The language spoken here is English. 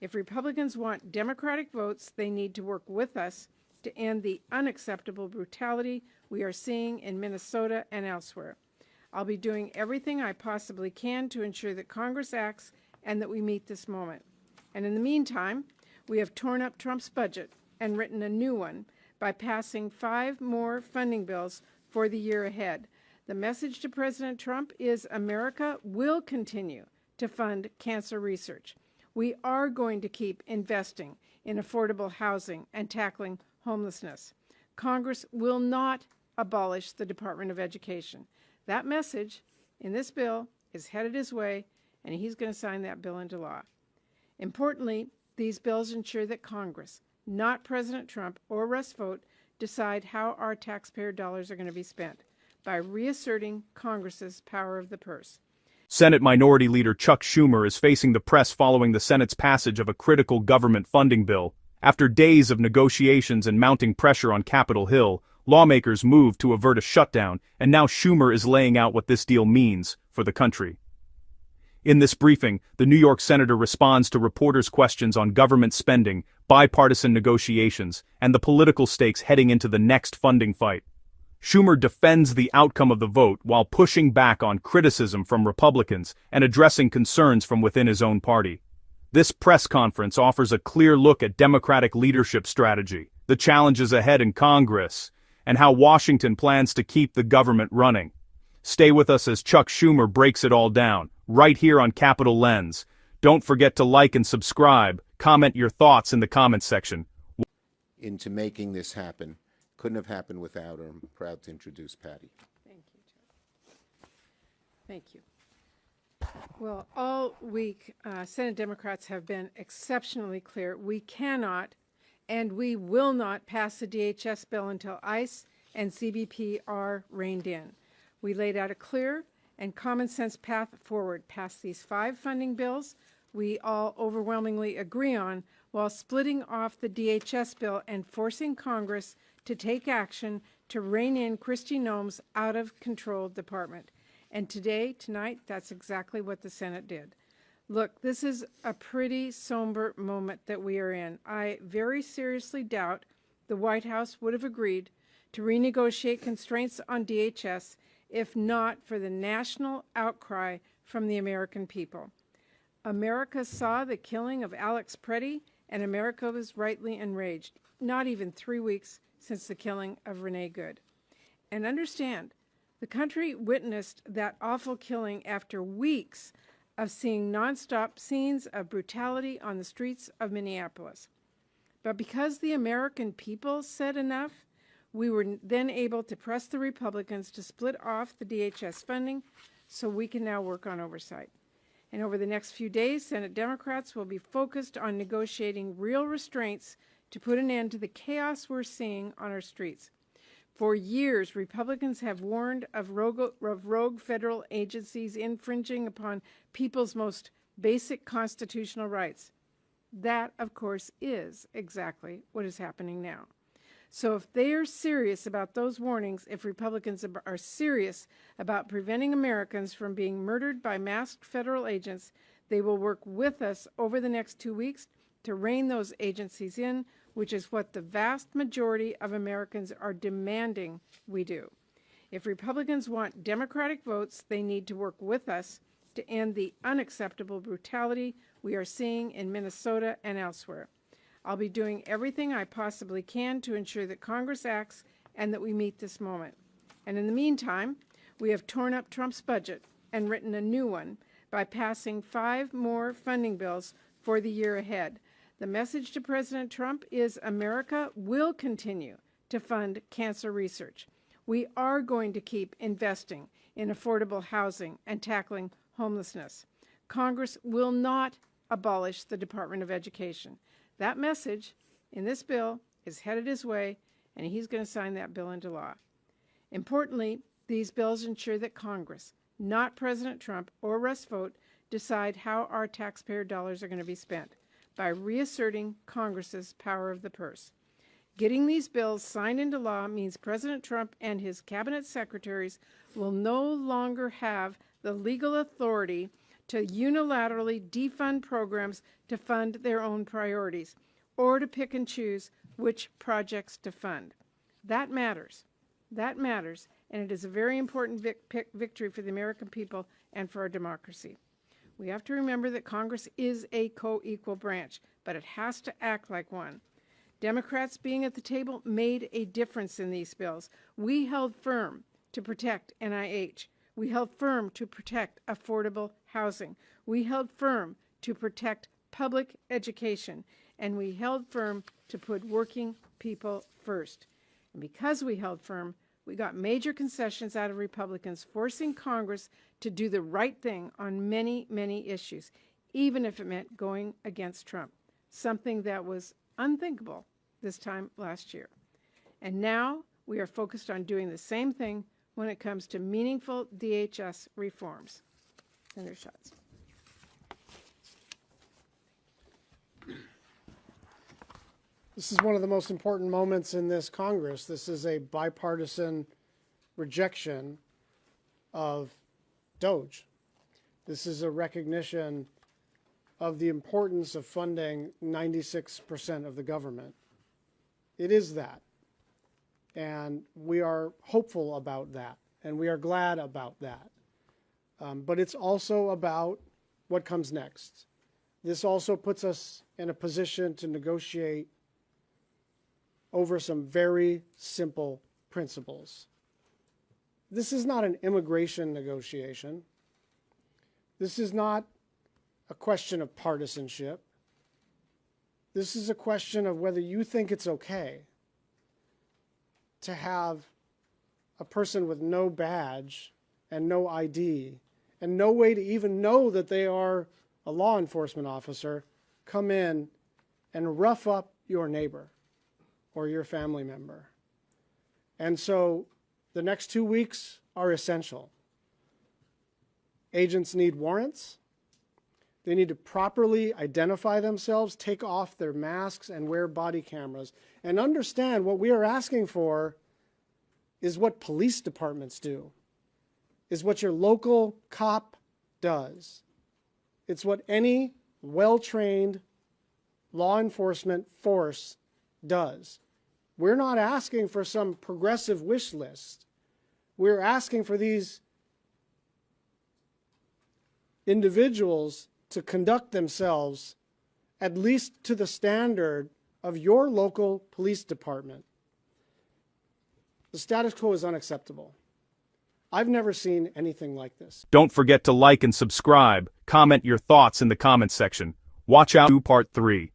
If Republicans want Democratic votes, they need to work with us to end the unacceptable brutality we are seeing in Minnesota and elsewhere. I'll be doing everything I possibly can to ensure that Congress acts and that we meet this moment. And in the meantime, we have torn up Trump's budget and written a new one by passing 5 more funding bills for the year ahead. The message to President Trump is America will continue to fund cancer research. We are going to keep investing in affordable housing and tackling homelessness. Congress will not abolish the Department of Education. That message in this bill is headed his way, and he's going to sign that bill into law. Importantly, these bills ensure that Congress, not President Trump or Russ Vought, decide how our taxpayer dollars are going to be spent by reasserting Congress's power of the purse. Senate Minority Leader Chuck Schumer is facing the press following the Senate's passage of a critical government funding bill. After days of negotiations and mounting pressure on Capitol Hill, lawmakers moved to avert a shutdown, and now Schumer is laying out what this deal means for the country. In this briefing, the New York senator responds to reporters' questions on government spending, bipartisan negotiations, and the political stakes heading into the next funding fight. Schumer defends the outcome of the vote while pushing back on criticism from Republicans and addressing concerns from within his own party. This press conference offers a clear look at Democratic leadership strategy, the challenges ahead in Congress, and how Washington plans to keep the government running. Stay with us as Chuck Schumer breaks it all down, right here on Capitol Lens. Don't forget to like and subscribe. Comment your thoughts in the comments section. Into making this happen. Couldn't have happened without her. I'm proud to introduce Patty. Thank you, Chuck. Thank you. Well, all week, Senate Democrats have been exceptionally clear. We cannot and we will not pass the DHS bill until ICE and CBP are reined in. We laid out a clear and common sense path forward past these 5 funding bills we all overwhelmingly agree on, while splitting off the DHS bill and forcing Congress to take action to rein in Kristi Noem's out-of-control department. And tonight, that's exactly what the Senate did. Look, this is a pretty somber moment that we are in. I very seriously doubt the White House would have agreed to renegotiate constraints on DHS if not for the national outcry from the American people. America saw the killing of Alex Preddy, and America was rightly enraged, not even 3 weeks since the killing of Renee Good. And understand, the country witnessed that awful killing after weeks of seeing nonstop scenes of brutality on the streets of Minneapolis. But because the American people said enough, we were then able to press the Republicans to split off the DHS funding so we can now work on oversight. And over the next few days, Senate Democrats will be focused on negotiating real restraints to put an end to the chaos we're seeing on our streets. For years, Republicans have warned of rogue federal agencies infringing upon people's most basic constitutional rights. That, of course, is exactly what is happening now. So if they are serious about those warnings, if Republicans are serious about preventing Americans from being murdered by masked federal agents, they will work with us over the next 2 weeks to rein those agencies in, which is what the vast majority of Americans are demanding we do. If Republicans want Democratic votes, they need to work with us to end the unacceptable brutality we are seeing in Minnesota and elsewhere. I'll be doing everything I possibly can to ensure that Congress acts and that we meet this moment. And in the meantime, we have torn up Trump's budget and written a new one by passing 5 more funding bills for the year ahead. The message to President Trump is America will continue to fund cancer research. We are going to keep investing in affordable housing and tackling homelessness. Congress will not abolish the Department of Education. That message in this bill is headed his way, and he's going to sign that bill into law. Importantly, these bills ensure that Congress, not President Trump or Russ Vought, decide how our taxpayer dollars are going to be spent by reasserting Congress's power of the purse. Getting these bills signed into law means President Trump and his cabinet secretaries will no longer have the legal authority to unilaterally defund programs to fund their own priorities, or to pick and choose which projects to fund. That matters. That matters, and it is a very important victory for the American people and for our democracy. We have to remember that Congress is a co-equal branch, but it has to act like one. Democrats being at the table made a difference in these bills. We held firm to protect NIH. We held firm to protect affordable housing. We held firm to protect public education. And we held firm to put working people first. And because we held firm, we got major concessions out of Republicans, forcing Congress to do the right thing on many, many issues, even if it meant going against Trump, something that was unthinkable this time last year. And now we are focused on doing the same thing when it comes to meaningful DHS reforms. Senator Schatz. This is one of the most important moments in this Congress. This is a bipartisan rejection of DOGE. This is a recognition of the importance of funding 96% of the government. It is that. And we are hopeful about that. And we are glad about that. But it's also about what comes next. This also puts us in a position to negotiate over some very simple principles. This is not an immigration negotiation. This is not a question of partisanship. This is a question of whether you think it's okay to have a person with no badge and no ID and no way to even know that they are a law enforcement officer come in and rough up your neighbor or your family member. And so the next 2 weeks are essential. Agents need warrants. They need to properly identify themselves, take off their masks, and wear body cameras. And understand what we are asking for is what police departments do, is what your local cop does. It's what any well-trained law enforcement force does. We're not asking for some progressive wish list. We're asking for these individuals to conduct themselves at least to the standard of your local police department. The status quo is unacceptable. I've never seen anything like this. Don't forget to like and subscribe. Comment your thoughts in the comments section. Watch out for Part 3.